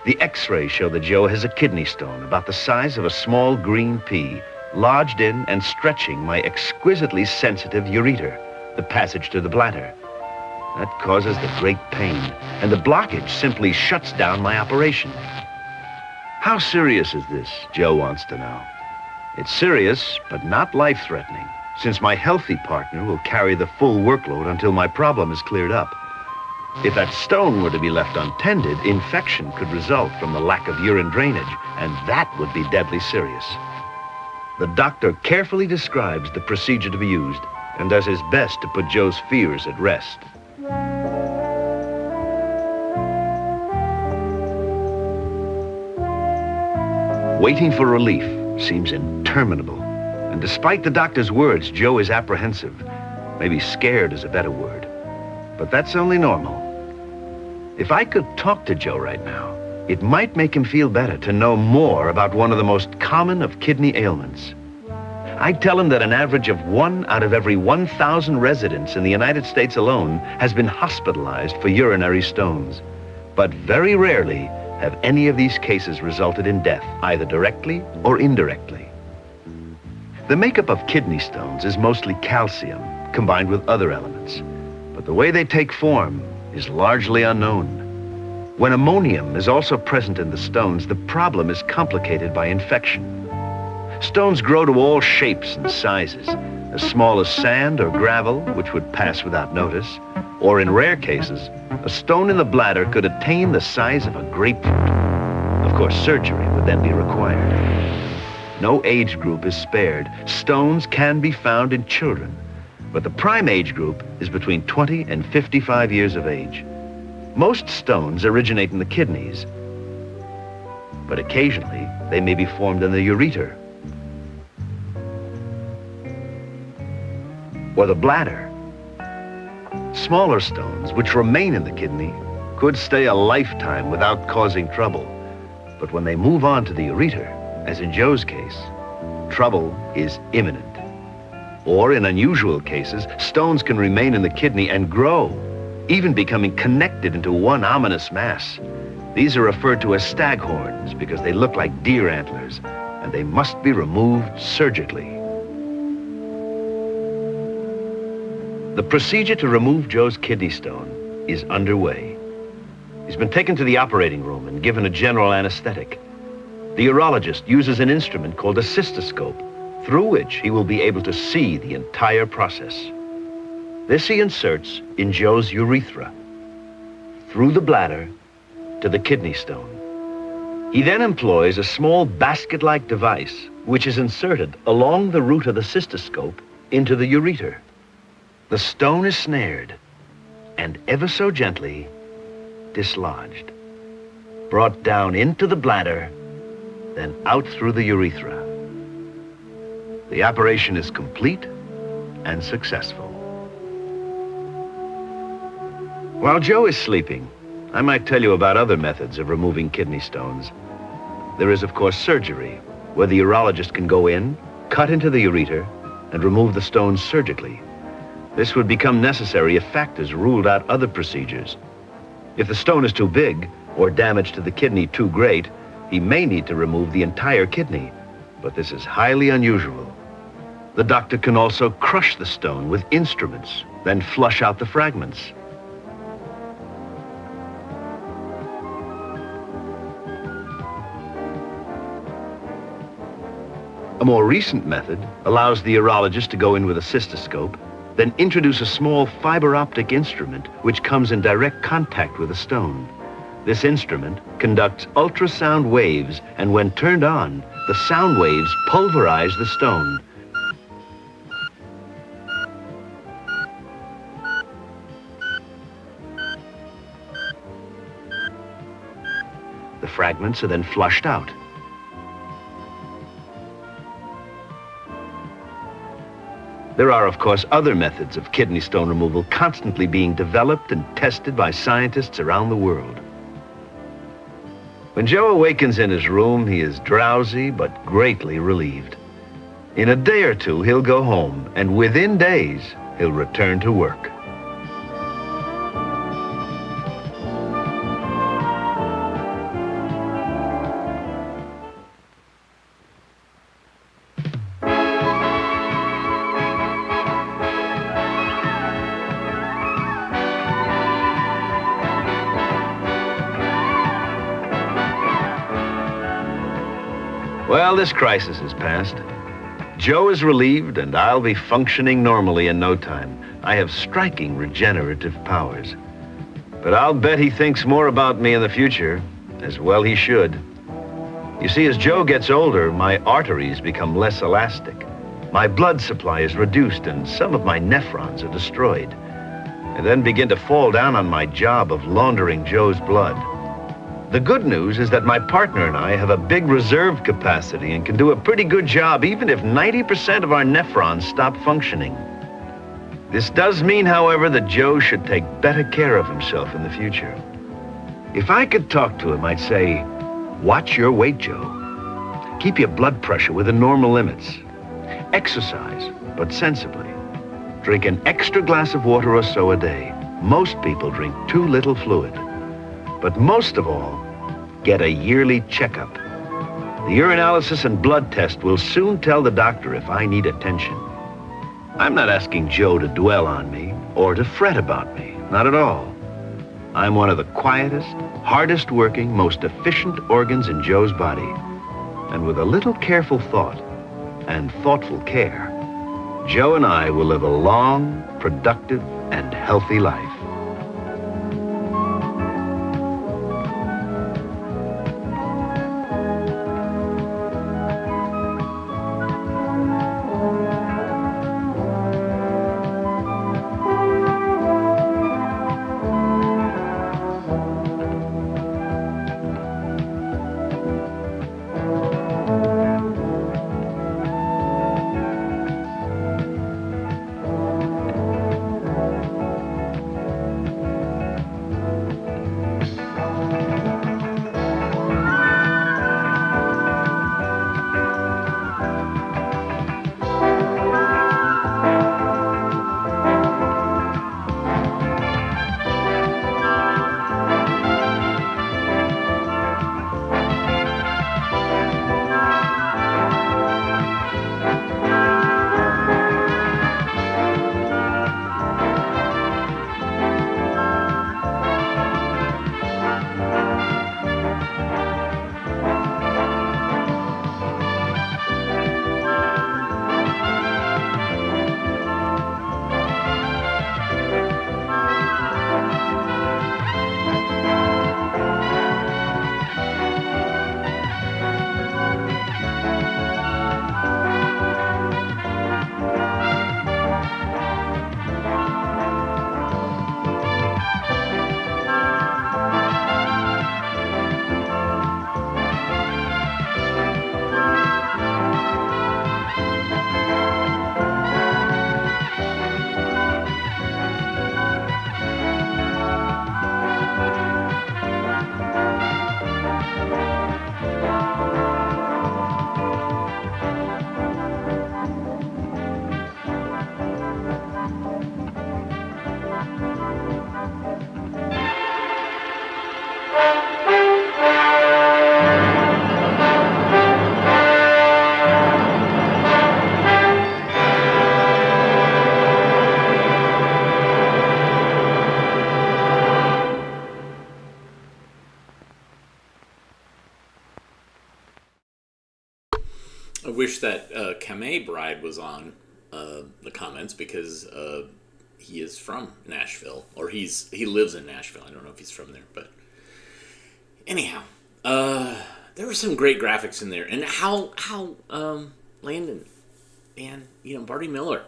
The x-rays show that Joe has a kidney stone about the size of a small green pea, lodged in and stretching my exquisitely sensitive ureter, the passage to the bladder. That causes the great pain, and the blockage simply shuts down my operation. How serious is this, Joe wants to know. It's serious, but not life-threatening, since my healthy partner will carry the full workload until my problem is cleared up. If that stone were to be left untended, infection could result from the lack of urine drainage, and that would be deadly serious. The doctor carefully describes the procedure to be used and does his best to put Joe's fears at rest. Waiting for relief seems interminable, and despite the doctor's words, Joe is apprehensive. Maybe scared is a better word, but that's only normal. If I could talk to Joe right now, it might make him feel better to know more about one of the most common of kidney ailments. I'd tell him that an average of 1 out of every 1,000 residents in the United States alone has been hospitalized for urinary stones. But very rarely have any of these cases resulted in death, either directly or indirectly. The makeup of kidney stones is mostly calcium, combined with other elements. But the way they take form is largely unknown. When ammonium is also present in the stones, the problem is complicated by infection. Stones grow to all shapes and sizes, as small as sand or gravel, which would pass without notice, or in rare cases, a stone in the bladder could attain the size of a grapefruit. Of course, surgery would then be required. No age group is spared. Stones can be found in children, but the prime age group is between 20 and 55 years of age. Most stones originate in the kidneys, but occasionally they may be formed in the ureter or the bladder. Smaller stones, which remain in the kidney, could stay a lifetime without causing trouble. But when they move on to the ureter, as in Joe's case, trouble is imminent. Or in unusual cases, stones can remain in the kidney and grow, even becoming connected into one ominous mass. These are referred to as staghorns because they look like deer antlers, and they must be removed surgically. The procedure to remove Joe's kidney stone is underway. He's been taken to the operating room and given a general anesthetic. The urologist uses an instrument called a cystoscope, through which he will be able to see the entire process. This he inserts in Joe's urethra, through the bladder to the kidney stone. He then employs a small basket-like device, which is inserted along the root of the cystoscope into the ureter. The stone is snared and ever so gently dislodged, brought down into the bladder, then out through the urethra. The operation is complete and successful. While Joe is sleeping, I might tell you about other methods of removing kidney stones. There is, of course, surgery, where the urologist can go in, cut into the ureter, and remove the stones surgically. This would become necessary if factors ruled out other procedures. If the stone is too big or damage to the kidney too great, he may need to remove the entire kidney, but this is highly unusual. The doctor can also crush the stone with instruments, then flush out the fragments. A more recent method allows the urologist to go in with a cystoscope, then introduce a small fiber optic instrument which comes in direct contact with the stone. This instrument conducts ultrasound waves, and when turned on, the sound waves pulverize the stone. The fragments are then flushed out. There are, of course, other methods of kidney stone removal constantly being developed and tested by scientists around the world. When Joe awakens in his room, he is drowsy but greatly relieved. In a day or two, he'll go home, and within days, he'll return to work. Well, this crisis is past. Joe is relieved, and I'll be functioning normally in no time. I have striking regenerative powers. But I'll bet he thinks more about me in the future, as well he should. You see, as Joe gets older, my arteries become less elastic. My blood supply is reduced, and some of my nephrons are destroyed. I then begin to fall down on my job of laundering Joe's blood. The good news is that my partner and I have a big reserve capacity and can do a pretty good job even if 90% of our nephrons stop functioning. This does mean, however, that Joe should take better care of himself in the future. If I could talk to him, I'd say, watch your weight, Joe. Keep your blood pressure within normal limits. Exercise, but sensibly. Drink an extra glass of water or so a day. Most people drink too little fluid. But most of all, get a yearly checkup. The urinalysis and blood test will soon tell the doctor if I need attention. I'm not asking Joe to dwell on me or to fret about me, not at all. I'm one of the quietest, hardest working, most efficient organs in Joe's body. And with a little careful thought and thoughtful care, Joe and I will live a long, productive, and healthy life. I wish that Kamei Bride was on the comments because he is from Nashville, or he lives in Nashville. I don't know if he's from there, but anyhow, there were some great graphics in there, and how Landon and Barty Miller,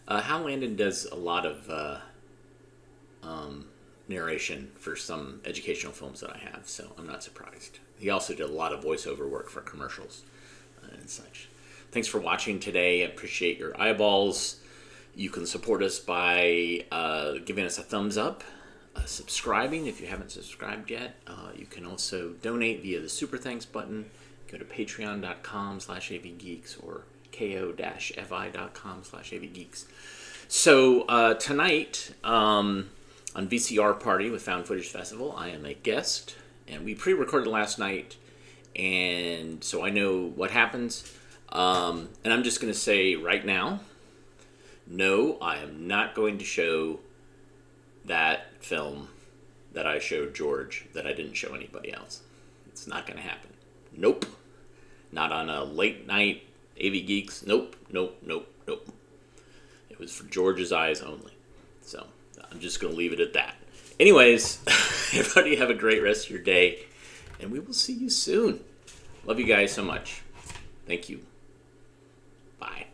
how Landon does a lot of narration for some educational films that I have, so I'm not surprised. He also did a lot of voiceover work for commercials and such. Thanks for watching today. I appreciate your eyeballs. You can support us by giving us a thumbs up, subscribing if you haven't subscribed yet. You can also donate via the Super Thanks button. Go to patreon.com/avgeeks or ko-fi.com/avgeeks. So tonight on VCR Party with Found Footage Festival, I am a guest, and we pre-recorded last night, and so I know what happens. And I'm just going to say right now, no, I am not going to show that film that I showed George that I didn't show anybody else. It's not going to happen. Nope. Not on a late night AV Geeks. Nope, nope, nope, nope. It was for George's eyes only. So I'm just going to leave it at that. Anyways, everybody have a great rest of your day, and we will see you soon. Love you guys so much. Thank you. Bye.